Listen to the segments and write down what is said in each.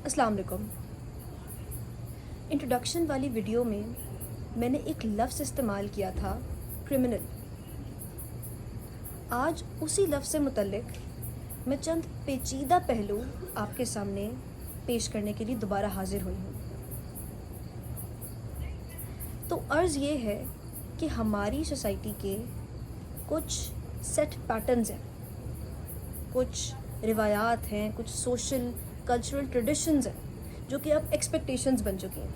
अस्सलाम वालेकुम। इंट्रोडक्शन वाली वीडियो में मैंने एक लफ्ज़ इस्तेमाल किया था, क्रिमिनल। आज उसी लफ्ज़ से मुतल्लिक मैं चंद पेचीदा पहलू आपके सामने पेश करने के लिए दोबारा हाजिर हुई हूँ। तो अर्ज़ ये है कि हमारी सोसाइटी के कुछ सेट पैटर्न्स हैं, कुछ रिवायात हैं, कुछ सोशल कल्चरल ट्रेडिशंस हैं जो कि अब एक्सपेक्टेशंस बन चुकी हैं।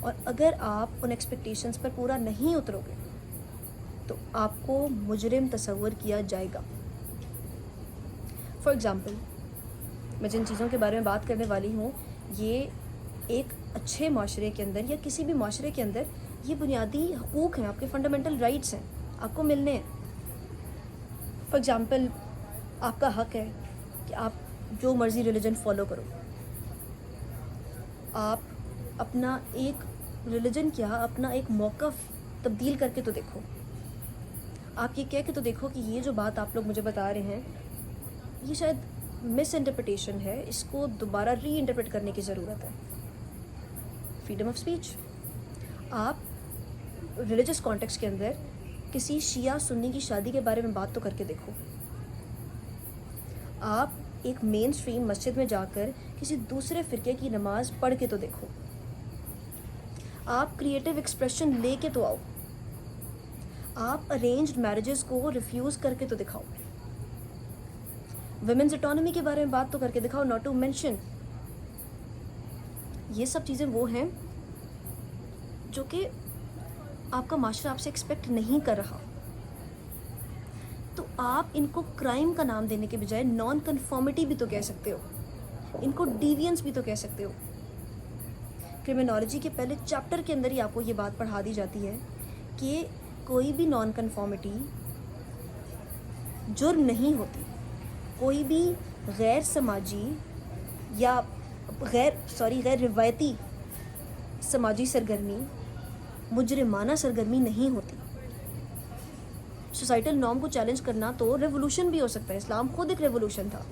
और अगर आप उन एक्सपेक्टेशंस पर पूरा नहीं उतरोगे तो आपको मुजरिम तस्वर किया जाएगा। फॉर एग्ज़ाम्पल, मैं जिन चीज़ों के बारे में बात करने वाली हूँ, ये एक अच्छे माशरे के अंदर या किसी भी माशरे के अंदर ये बुनियादी हकूक़ हैं, आपके फंडामेंटल राइट्स हैं, आपको मिलने हैं। फॉर एग्ज़ाम्पल, आपका हक है कि आप जो मर्ज़ी रिलीजन फॉलो करो। आप अपना एक रिलीजन क्या, अपना एक मौक़िफ़ तब्दील करके तो देखो। आप ये कह के तो देखो कि ये जो बात आप लोग मुझे बता रहे हैं ये शायद मिस इंटरप्रिटेशन है, इसको दोबारा री इंटरप्रेट करने की ज़रूरत है। Freedom of speech. आप रिलीजियस कॉन्टेक्स्ट के अंदर किसी शिया सुन्नी की शादी के बारे में बात तो करके देखो। आप एक मेन स्ट्रीम मस्जिद में जाकर किसी दूसरे फ़िरके की नमाज़ पढ़ के तो देखो। आप क्रिएटिव एक्सप्रेशन ले के तो आओ। आप अरेंज्ड मैरिजेस को रिफ्यूज़ करके तो दिखाओ। वुमेन्स ऑटोनॉमी के बारे में बात तो करके दिखाओ, नॉट टू मेंशन। ये सब चीज़ें वो हैं जो कि आपका माशरा आपसे एक्सपेक्ट नहीं कर रहा। तो आप इनको क्राइम का नाम देने के बजाय नॉन कन्फॉर्मिटी भी तो कह सकते हो, इनको डिवियंस भी तो कह सकते हो। क्रिमिनोलॉजी के पहले चैप्टर के अंदर ही आपको ये बात पढ़ा दी जाती है कि कोई भी नॉन कन्फॉर्मिटी जुर्म नहीं होती। कोई भी गैर समाजी या गैर रिवायती समाजी सरगर्मी मुजरिमाना सरगर्मी नहीं होती। सोसाइटल नॉर्म को चैलेंज करना तो रेवोल्यूशन भी हो सकता है। इस्लाम खुद एक रेवोल्यूशन था।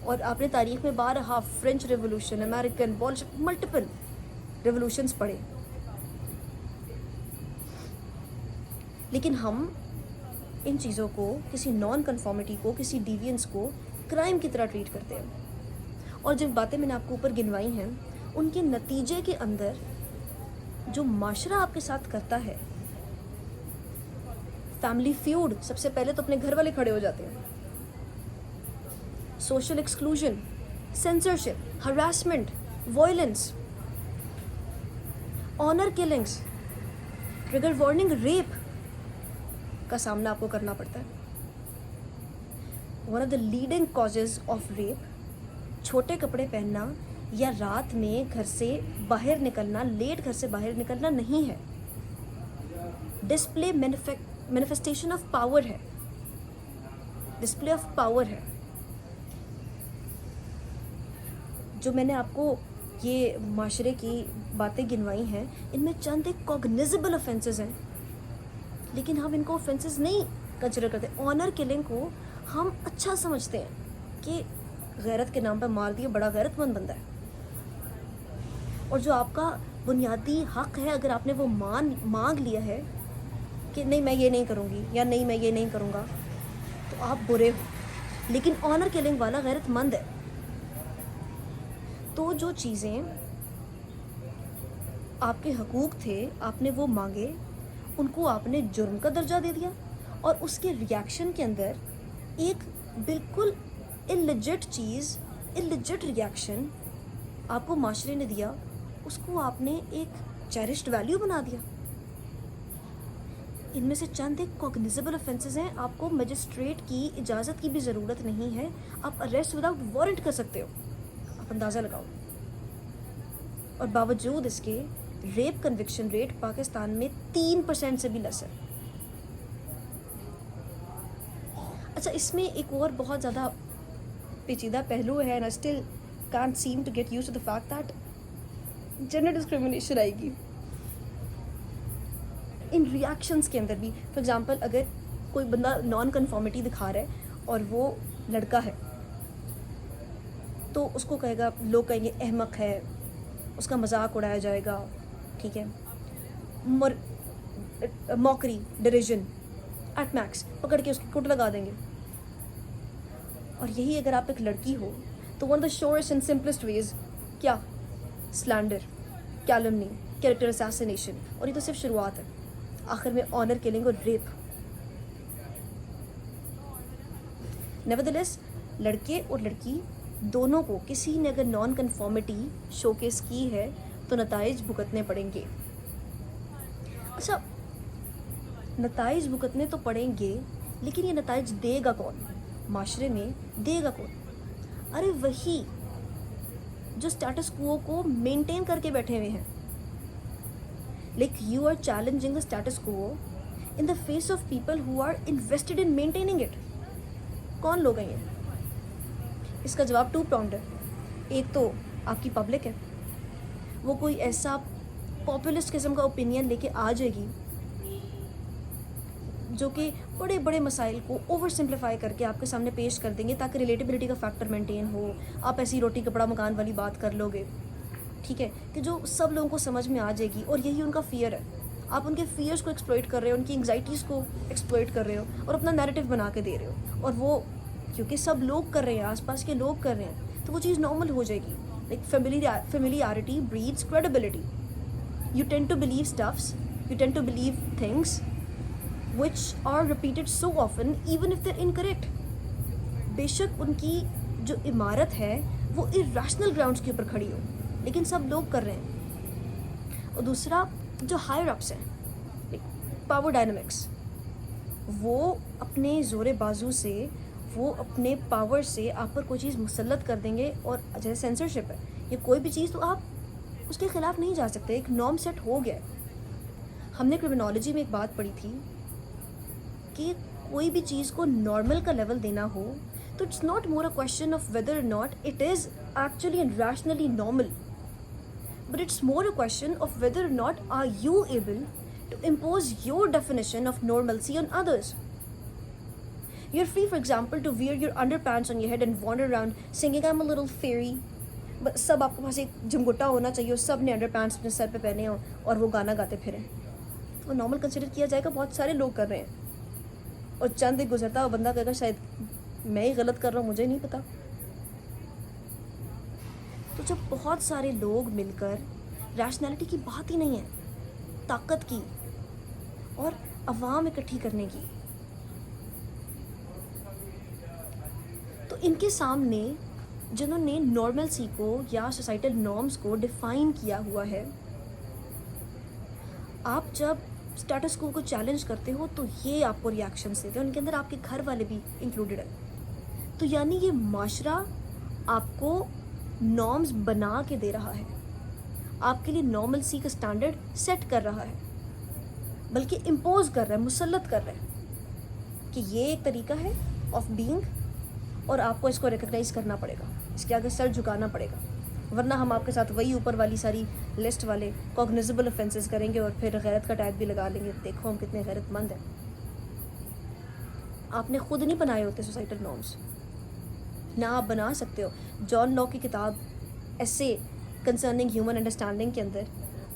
और आपने तारीख में बारहा French revolution, American, Bolshevik, multiple revolutions पढ़े। लेकिन हम इन चीज़ों को, किसी नॉन कन्फॉर्मिटी को, किसी डिवियंस को क्राइम की तरह ट्रीट करते हैं। और जिन बातें मैंने आपको ऊपर गिनवाई हैं उनके नतीजे के अंदर जो माशरा आपके साथ करता है, फैमिली फ्यूड, सबसे पहले तो अपने घर वाले खड़े हो जाते हैं। Social exclusion, censorship, harassment, violence, honour killings, trigger warning, rape का सामना आपको करना पड़ता है। One of the leading causes of rape छोटे कपड़े पहनना या रात में घर से बाहर निकलना, लेट घर से बाहर निकलना नहीं है। डिस्प्ले मैनिफेस्टेशन ऑफ पावर है, डिस्प्ले ऑफ पावर है। जो मैंने आपको ये माशरे की बातें गिनवाई हैं, इनमें चंद एक कॉग्निजेबल ऑफेंसेस हैं, लेकिन हम इनको ऑफेंसेस नहीं कंसिडर करते। ऑनर किलिंग को हम अच्छा समझते हैं कि गैरत के नाम पर मार दिया, बड़ा गैरतमंद बंदा है। और जो आपका बुनियादी हक है, अगर आपने वो मांग लिया है कि नहीं मैं ये नहीं करूँगी या नहीं मैं ये नहीं करूँगा, तो आप बुरे हो। लेकिन ऑनर किलिंग वाला गैरतमंद है। तो जो चीज़ें आपके हकूक़ थे, आपने वो मांगे, उनको आपने जुर्म का दर्जा दे दिया। और उसके रिएक्शन के अंदर एक बिल्कुल इलिजिट चीज़, इलिजिट रिएक्शन आपको माशरे ने दिया, उसको आपने एक चेरिश्ड वैल्यू बना दिया। इनमें से चंद एक कॉग्निजेबल ऑफेंसेस हैं। आपको मजिस्ट्रेट की इजाज़त की भी ज़रूरत नहीं है, आप अरेस्ट विदाउट वारंट कर सकते हो। आप अंदाज़ा लगाओ। और बावजूद इसके रेप कन्विक्शन रेट पाकिस्तान में 3% से भी लेस है। अच्छा, इसमें एक और बहुत ज़्यादा पेचीदा पहलू है, and I still can't seem to get used to the fact that gender discrimination आएगी इन रिएक्शंस के अंदर भी। फॉर एग्जांपल, अगर कोई बंदा नॉन कन्फॉर्मिटी दिखा रहा है और वो लड़का है तो उसको कहेगा, लोग कहेंगे अहमक है, उसका मजाक उड़ाया जाएगा, ठीक है, मॉकरी, डिरिजन एट मैक्स, पकड़ के उसकी कुट लगा देंगे। और यही अगर आप एक लड़की हो तो one of the surest and simplest ways क्या, स्लैंडर, कैलमनी, कैरेक्टर असैसिनेशन, और ये तो सिर्फ शुरुआत है, आखिर में ऑनर किलिंग और रेप। नेवरदलेस लड़के और लड़की दोनों को किसी ने अगर नॉन कन्फॉर्मिटी शोकेस की है तो नताइज भुगतने पड़ेंगे। अच्छा, नताइज भुगतने तो पड़ेंगे, लेकिन ये नताइज देगा कौन, माशरे में देगा कौन? अरे वही जो स्टेटस क्वो को मेंटेन करके बैठे हुए हैं। Like you are challenging the status quo in the face of people who are invested in maintaining it. कौन लोग हैं ये? इसका जवाब टू प्राउंड है। एक तो आपकी पब्लिक है, वो कोई ऐसा पॉपुलिस्ट किस्म का ओपिनियन लेके आ जाएगी जो कि बड़े बड़े मसाइल को ओवर सिंप्लीफाई करके आपके सामने पेश कर देंगे ताकि रिलेटिबिलिटी का फैक्टर मेंटेन हो। आप ऐसी रोटी कपड़ा मकान वाली बात कर लोगे, ठीक है, कि जो सब लोगों को समझ में आ जाएगी, और यही उनका फियर है। आप उनके फियर्स को एक्सप्लॉइट कर रहे हो, उनकी एंग्जाइटीज़ को एक्सप्लॉइट कर रहे हो और अपना नैरेटिव बना के दे रहे हो, और वो क्योंकि सब लोग कर रहे हैं, आसपास के लोग कर रहे हैं, तो वो चीज़ नॉर्मल हो जाएगी। Like familiarity breeds credibility. You tend to believe stuffs, you tend to believe things which are repeated so often even if they're incorrect. बेशक उनकी जो इमारत है वो irrational grounds के ऊपर खड़ी हो, लेकिन सब लोग कर रहे हैं। और दूसरा, जो हायर अप्स हैं, पावर डायनामिक्स, वो अपने ज़ोरे बाजू से, वो अपने पावर से आप पर कोई चीज़ मुसल्लत कर देंगे। और जैसे सेंसरशिप है, ये कोई भी चीज़ तो आप उसके खिलाफ नहीं जा सकते, एक नॉर्म सेट हो गया है। हमने क्रिमिनोलॉजी में एक बात पढ़ी थी कि कोई भी चीज़ को नॉर्मल का लेवल देना हो तो it's not more a question of whether or not it is actually and rationally normal, but it's more a question of whether or not are you able to impose your definition of normalcy on others. You're free, for example, to wear your underpants on your head and wander around singing I'm a little fairy. बस सब आपके पास एक झुमगुट्टा होना चाहिए और सब ने अंडरपैंट्स अपने सर पे पहने हो और वो गाना गाते फिरें, वो नॉर्मल कंसिडर किया जाएगा। बहुत सारे लोग कर रहे हैं और चंद एक गुजरता हुआ बंदा कहेगा शायद मैं ही गलत कर रहा हूँ, मुझे नहीं पता। तो जब बहुत सारे लोग मिलकर, रैशनैलिटी की बात ही नहीं है, ताकत की और अवाम इकट्ठी करने की, तो इनके सामने जिन्होंने नॉर्मलसी को या सोसाइटल नॉर्म्स को डिफाइन किया हुआ है, आप जब स्टेटस को चैलेंज करते हो तो ये आपको रिएक्शंस देते हैं, उनके अंदर आपके घर वाले भी इंक्लूडेड है। तो यानी ये माशरा आपको नॉर्म्स बना के दे रहा है, आपके लिए नॉर्मलसी का स्टैंडर्ड सेट कर रहा है, बल्कि इम्पोज कर रहा है, मुसल्लत कर रहा है कि ये एक तरीका है ऑफ बीइंग और आपको इसको रिकग्नाइज करना पड़ेगा, इसके आगे सर झुकाना पड़ेगा, वरना हम आपके साथ वही ऊपर वाली सारी लिस्ट वाले कॉग्निजेबल ऑफेंसेस करेंगे और फिर गैरत का टैग भी लगा लेंगे, देखो हम कितने गैरतमंद हैं। आपने खुद नहीं बनाए होते सोसाइटल नॉर्म्स, ना आप बना सकते हो। जॉन लॉ की किताब ऐसे कंसर्निंग ह्यूमन अंडरस्टैंडिंग के अंदर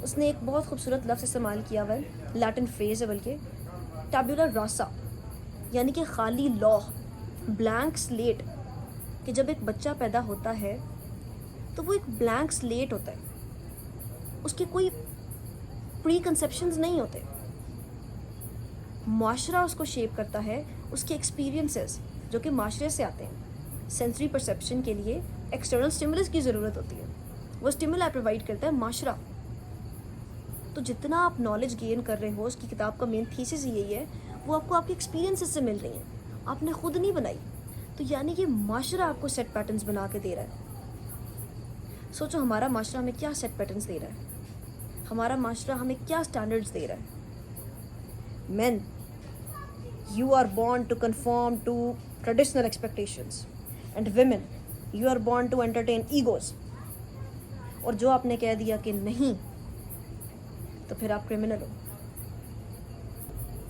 उसने एक बहुत खूबसूरत लफ्ज़ इस्तेमाल किया हुआ है, लैटिन फ्रेज है बल्कि, टैबुला रासा, यानी कि खाली लॉ, ब्लैंक स्लेट। कि जब एक बच्चा पैदा होता है तो वो एक ब्लैंक स्लेट होता है, उसके कोई प्री कंसेप्शंस नहीं होते। माशरा उसको शेप करता है, उसके एक्सपीरियंसेस जो कि माशरे से आते हैं। सेंसरी परसेप्शन के लिए एक्सटर्नल स्टिमुलस की ज़रूरत होती है, वो स्टिमुला प्रोवाइड करता है माशरा। तो जितना आप नॉलेज गेन कर रहे हो, उसकी किताब का मेन थीसिस यही है, वो आपको आपके एक्सपीरियंसेस से मिल रही हैं, आपने खुद नहीं बनाई। तो यानी कि माशरा आपको सेट पैटर्न्स बना के दे रहा है। सोचो हमारा माशरा हमें क्या सेट पैटर्न्स दे रहा है, हमारा माशरा हमें क्या स्टैंडर्ड्स दे रहा है। Men, you are born to conform to traditional expectations, and women, you are born to entertain egos. और जो आपने कह दिया कि नहीं, तो फिर आप क्रिमिनल हो।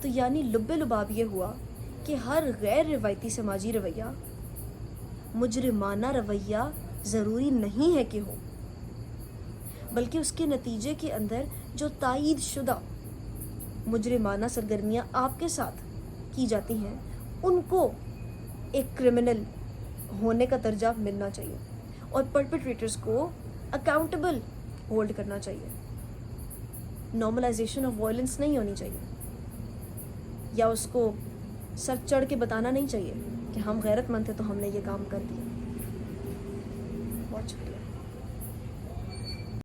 तो यानी लुब्बे लुबाब ये हुआ कि हर गैर रिवायती समाजी रवैया, मुजरिमाना रवैया ज़रूरी नहीं है कि हो, बल्कि उसके नतीजे के अंदर जो तायीद शुदा मुजरिमाना सरगर्मियाँ आपके साथ की जाती हैं, उनको एक क्रिमिनल होने का दर्जा मिलना चाहिए और परपेट्रेटर्स को अकाउंटेबल होल्ड करना चाहिए। नॉर्मलाइजेशन ऑफ वायलेंस नहीं होनी चाहिए, या उसको सर चढ़ के बताना नहीं चाहिए कि हम गैरतमंद थे तो हमने ये काम कर दिया। बहुत शुक्रिया।